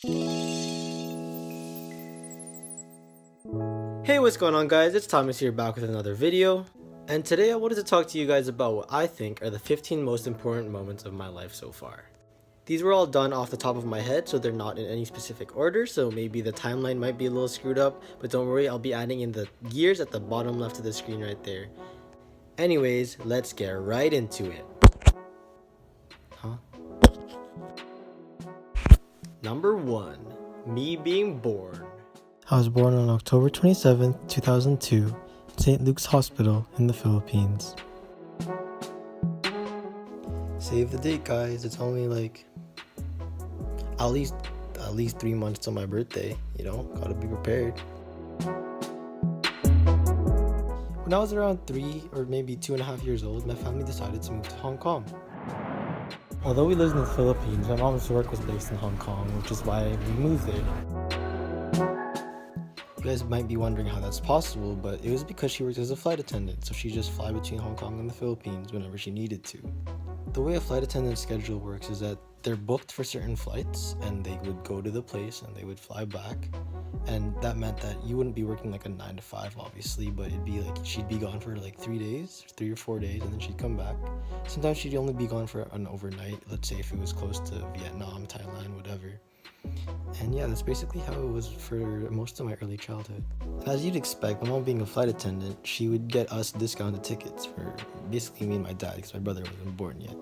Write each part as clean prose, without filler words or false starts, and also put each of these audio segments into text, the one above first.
Hey, what's going on guys? It's Thomas here, back with another video. And today I wanted to talk to you guys about what I think are the 15 most important moments of my life so far. These were all done off the top of my head, so they're not in any specific order, so maybe the timeline might be a little screwed up, but don't worry, I'll be adding in the years at the bottom left of the screen right there. Anyways, let's get right into it. Number 1. Me being born. I was born on October 27th, 2002 in St. Luke's Hospital in the Philippines. Save the date, guys. It's only like at least 3 months till my birthday, you know, gotta be prepared. When I was around 3 or maybe 2.5 years old, my family decided to move to Hong Kong. Although we lived in the Philippines, my mom's work was based in Hong Kong, which is why we moved there. You guys might be wondering how that's possible, but it was because she worked as a flight attendant, so she just fly between Hong Kong and the Philippines whenever she needed to. The way a flight attendant's schedule works is that they're booked for certain flights and they would go to the place and they would fly back, and that meant that you wouldn't be working like a 9 to 5 obviously, but it'd be like she'd be gone for like 3 days, 3 or 4 days, and then she'd come back. Sometimes she'd only be gone for an overnight, let's say if it was close to Vietnam, Thailand, whatever. And yeah, that's basically how it was for most of my early childhood. As you'd expect, my mom being a flight attendant, she would get us discounted tickets for basically me and my dad, because my brother wasn't born yet.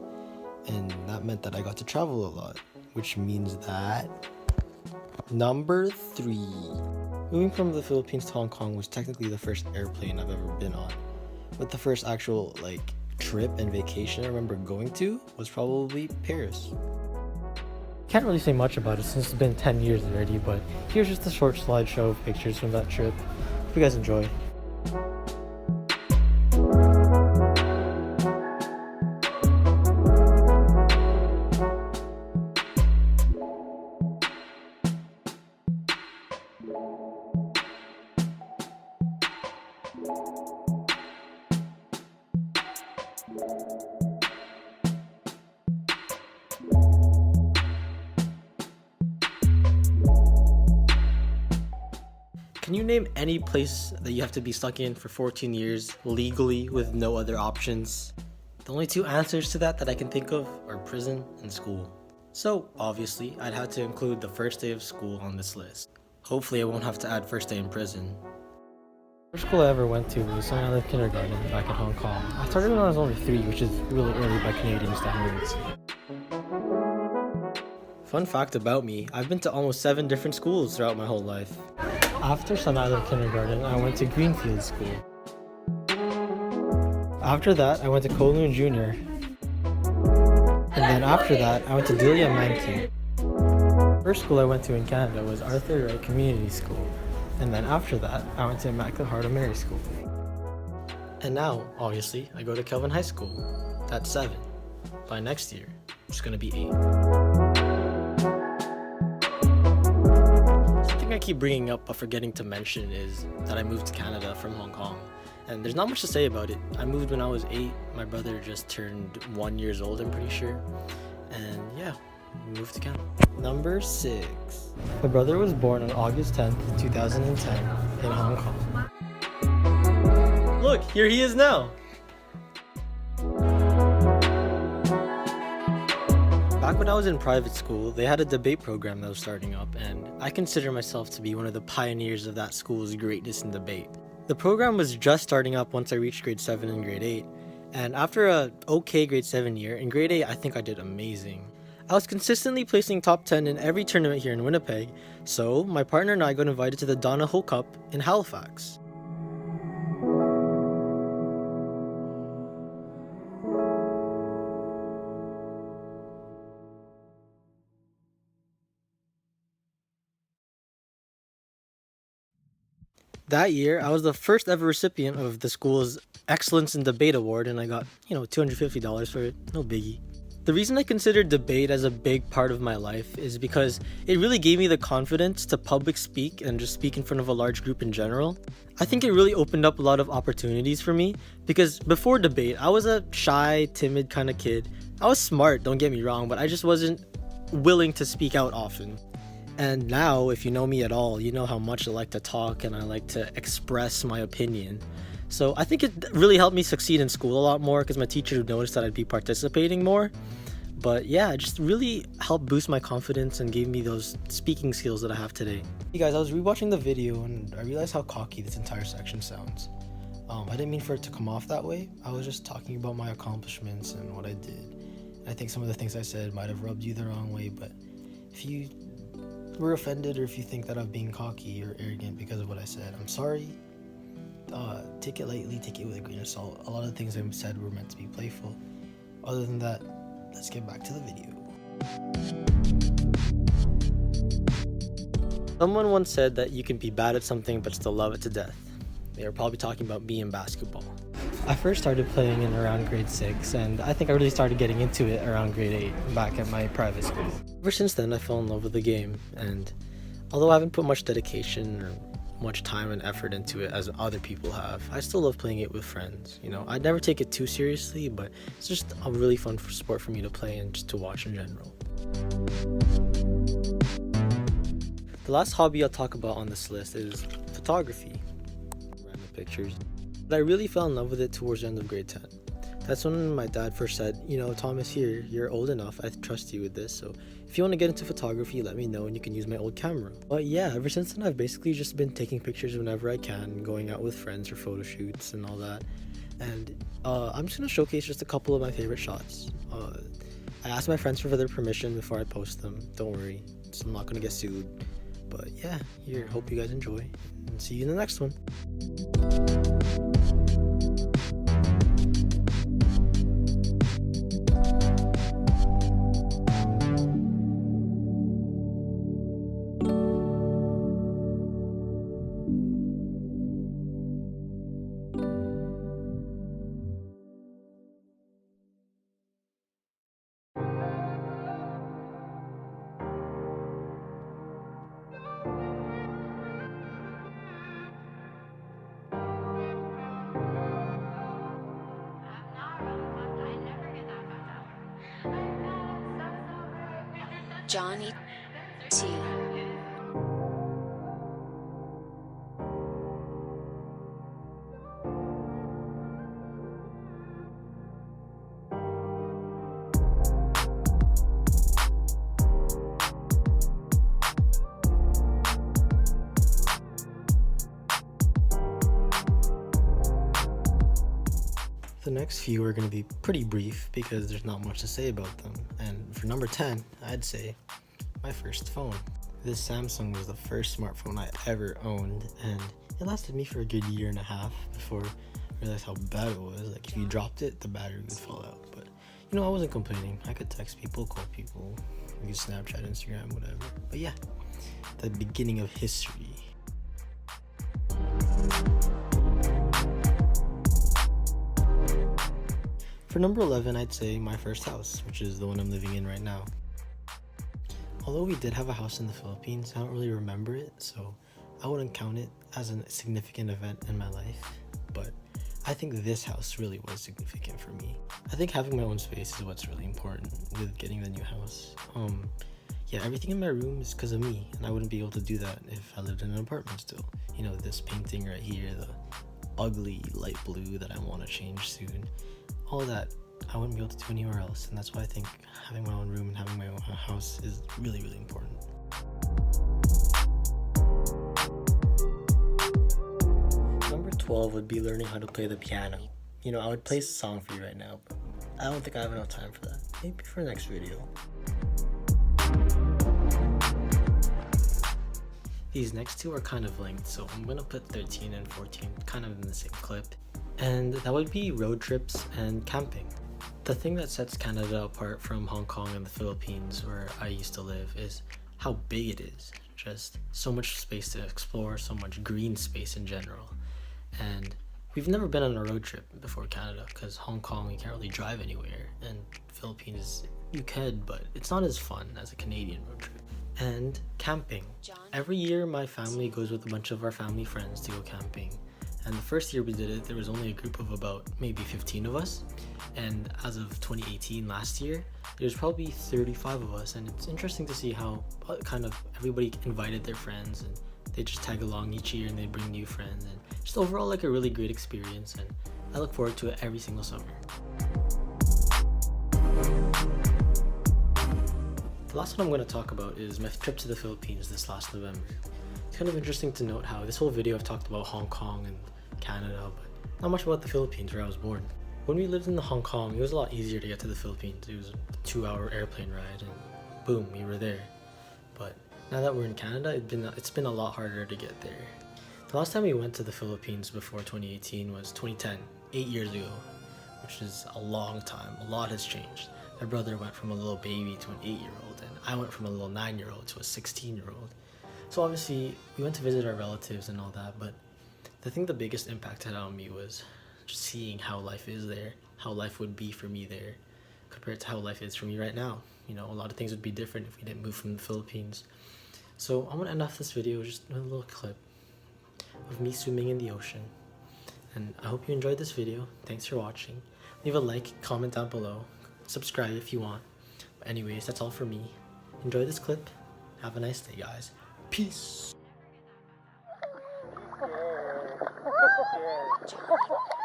And that meant that I got to travel a lot, which means that... Number 3. Moving from the Philippines to Hong Kong was technically the first airplane I've ever been on. But the first actual trip and vacation I remember going to was probably Paris. Can't really say much about it since it's been 10 years already, but here's just a short slideshow of pictures from that trip. Hope you guys enjoy. Can you name any place that you have to be stuck in for 14 years legally with no other options? The only 2 answers to that I can think of are prison and school. So obviously I'd have to include the first day of school on this list. Hopefully I won't have to add first day in prison. First school I ever went to was St. Island Kindergarten back in Hong Kong. I started when I was only 3, which is really early by Canadian standards. Fun fact about me, I've been to almost 7 different schools throughout my whole life. After St. Island Kindergarten, I went to Greenfield School. After that, I went to Kowloon Junior. And then after that, I went to Delia Mankey. First school I went to in Canada was Arthur Wright Community School. And then after that, I went to Immaculate Heart of Mary School. And now, obviously, I go to Kelvin High School. That's 7. By next year, it's gonna be 8. I keep bringing up but forgetting to mention is that I moved to Canada from Hong Kong, and there's not much to say about it. I moved when I was 8. My brother just turned 1 year old, I'm pretty sure, and yeah, we moved to Canada. Number 6. My brother was born on August 10th, 2010 in Hong Kong. Look, here he is now. Back when I was in private school, they had a debate program that was starting up, and I consider myself to be one of the pioneers of that school's greatness in debate. The program was just starting up once I reached grade 7 and grade 8, and after a okay grade 7 year, in grade 8 I think I did amazing. I was consistently placing top 10 in every tournament here in Winnipeg, so my partner and I got invited to the Donna Ho Cup in Halifax. That year, I was the first ever recipient of the school's Excellence in Debate Award, and I got, $250 for it. No biggie. The reason I consider debate as a big part of my life is because it really gave me the confidence to public speak and just speak in front of a large group in general. I think it really opened up a lot of opportunities for me, because before debate, I was a shy, timid kind of kid. I was smart, don't get me wrong, but I just wasn't willing to speak out often. And now, if you know me at all, you know how much I like to talk and I like to express my opinion. So I think it really helped me succeed in school a lot more because my teacher would notice that I'd be participating more. But yeah, it just really helped boost my confidence and gave me those speaking skills that I have today. Hey guys, I was rewatching the video and I realized how cocky this entire section sounds. I didn't mean for it to come off that way. I was just talking about my accomplishments and what I did. And I think some of the things I said might have rubbed you the wrong way, but if you were offended or if you think that I'm being cocky or arrogant because of what I said, I'm sorry. Take it lightly, take it with a grain of salt. A lot of the things I said were meant to be playful. Other than that, let's get back to the video. Someone once said that you can be bad at something but still love it to death. They were probably talking about me in basketball. I first started playing in around grade 6, and I think I really started getting into it around grade 8 back at my private school. Ever since then, I fell in love with the game, and although I haven't put much dedication or much time and effort into it as other people have, I still love playing it with friends. You know, I never take it too seriously, but it's just a really fun sport for me to play and just to watch in general. The last hobby I'll talk about on this list is photography. Random pictures. But I really fell in love with it towards the end of grade 10. That's when my dad first said, you know, Thomas, here, you're old enough, I trust you with this, so if you want to get into photography, let me know and you can use my old camera. But yeah, ever since then I've basically just been taking pictures whenever I can, going out with friends for photo shoots and all that. And I'm just going to showcase just a couple of my favorite shots. I asked my friends for their permission before I post them, don't worry, so I'm not going to get sued. But yeah, here, hope you guys enjoy, and see you in the next one. Johnny T. The next few are going to be pretty brief because there's not much to say about them. And for number 10, I'd say my first phone. This Samsung was the first smartphone I ever owned, and it lasted me for a good year and a half before I realized how bad it was. Like, if you dropped it, the battery would fall out. But, you know, I wasn't complaining. I could text people, call people, use Snapchat, Instagram, whatever. But yeah, the beginning of history. For number 11, I'd say my first house, which is the one I'm living in right now. Although we did have a house in the Philippines, I don't really remember it, so I wouldn't count it as a significant event in my life. But I think this house really was significant for me. I think having my own space is what's really important with getting the new house. Yeah, everything in my room is because of me, and I wouldn't be able to do that if I lived in an apartment still. You know, this painting right here, the ugly light blue that I want to change soon. All that I wouldn't be able to do anywhere else, and that's why I think having my own room and having my own house is really, really important. Number 12 would be learning how to play the piano. You know, I would play a song for you right now, but I don't think I have enough time for that. Maybe for the next video. These next two are kind of linked, so I'm gonna put 13 and 14 kind of in the same clip. And that would be road trips and camping. The thing that sets Canada apart from Hong Kong and the Philippines, where I used to live, is how big it is. Just so much space to explore, so much green space in general. And we've never been on a road trip before Canada, because Hong Kong, you can't really drive anywhere, and Philippines, you could, but it's not as fun as a Canadian road trip. And camping. Every year my family goes with a bunch of our family friends to go camping. And the first year we did it, there was only a group of about maybe 15 of us. And as of 2018, last year, there's probably 35 of us, and it's interesting to see how kind of everybody invited their friends and they just tag along each year and they bring new friends, and just overall like a really great experience, and I look forward to it every single summer. The last one I'm going to talk about is my trip to the Philippines this last November. It's kind of interesting to note how this whole video I've talked about Hong Kong and Canada, but not much about the Philippines where I was born. When we lived in Hong Kong, it was a lot easier to get to the Philippines. It was a 2-hour airplane ride and boom, we were there. But now that we're in Canada, it's been a lot harder to get there. The last time we went to the Philippines before 2018 was 2010, 8 years ago, which is a long time. A lot has changed. My brother went from a little baby to an 8-year-old, and I went from a little 9-year-old to a 16-year-old. So obviously, we went to visit our relatives and all that, but I think the biggest impact had on me was just seeing how life is there, how life would be for me there, compared to how life is for me right now. You know, a lot of things would be different if we didn't move from the Philippines. So I'm gonna end off this video just with a little clip of me swimming in the ocean. And I hope you enjoyed this video. Thanks for watching. Leave a like, comment down below, subscribe if you want. But anyways, that's all for me. Enjoy this clip. Have a nice day, guys. Peace. Johnny.